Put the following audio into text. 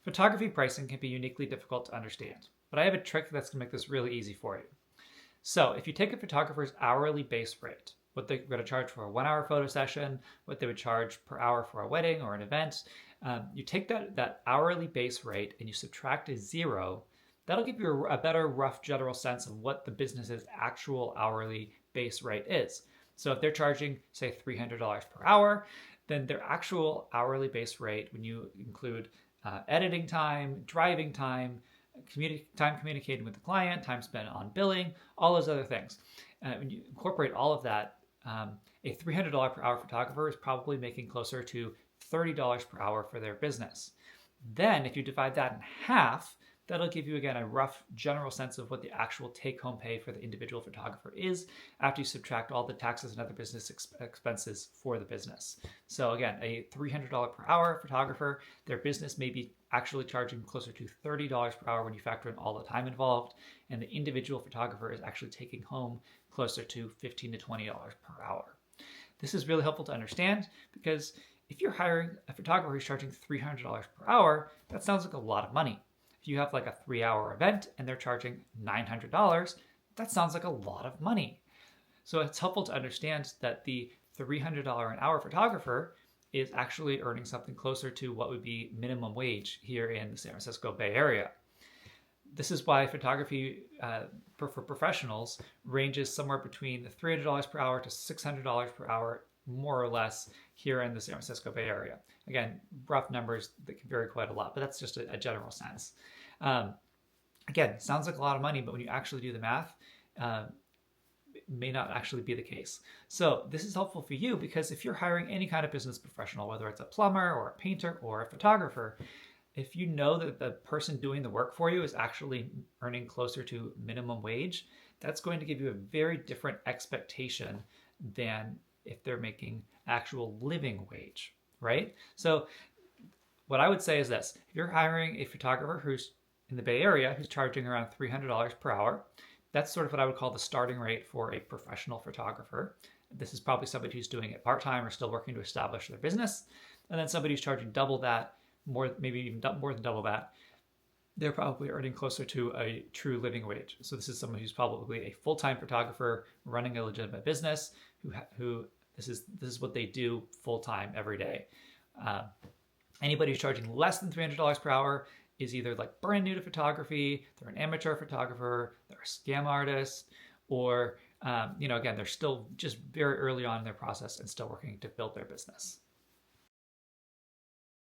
Photography pricing can be uniquely difficult to understand, but I have a trick that's going to make this really easy for you. So if you take a photographer's hourly base rate, what they're going to charge for a 1 hour photo session, what they would charge per hour for a wedding or an event, you take that hourly base rate and you subtract a zero. That'll give you a better rough general sense of what the business's actual hourly base rate is. So if they're charging, say, $300 per hour, then their actual hourly base rate, when you include editing time, driving time, time communicating with the client, time spent on billing, all those other things. When you incorporate all of that, a $300 per hour photographer is probably making closer to $30 per hour for their business. Then if you divide that in half, that'll give you, again, a rough general sense of what the actual take-home pay for the individual photographer is after you subtract all the taxes and other business expenses for the business. So again, a $300 per hour photographer, their business may be actually charging closer to $30 per hour when you factor in all the time involved, and the individual photographer is actually taking home closer to $15 to $20 per hour. This is really helpful to understand because if you're hiring a photographer who's charging $300 per hour, that sounds like a lot of money. If you have like a 3-hour event and they're charging $900, that sounds like a lot of money. So it's helpful to understand that the $300 an hour photographer is actually earning something closer to what would be minimum wage here in the San Francisco Bay Area. This is why photography for professionals ranges somewhere between $300 per hour to $600 per hour, more or less, here in the San Francisco Bay Area. Again, rough numbers that can vary quite a lot, but that's just a general sense. Again, sounds like a lot of money, but when you actually do the math, it may not actually be the case. So this is helpful for you because if you're hiring any kind of business professional, whether it's a plumber or a painter or a photographer, if you know that the person doing the work for you is actually earning closer to minimum wage, that's going to give you a very different expectation than if they're making actual living wage, right? So what I would say is this: if you're hiring a photographer who's in the Bay Area who's charging around $300 per hour, that's sort of what I would call the starting rate for a professional photographer. This is probably somebody who's doing it part-time or still working to establish their business. And then somebody who's charging double that, maybe even more than double that, they're probably earning closer to a true living wage. So this is someone who's probably a full-time photographer running a legitimate business who this is what they do full-time every day. Anybody who's charging less than $300 per hour is either like brand new to photography, they're an amateur photographer, they're a scam artist, or again, they're still just very early on in their process and still working to build their business.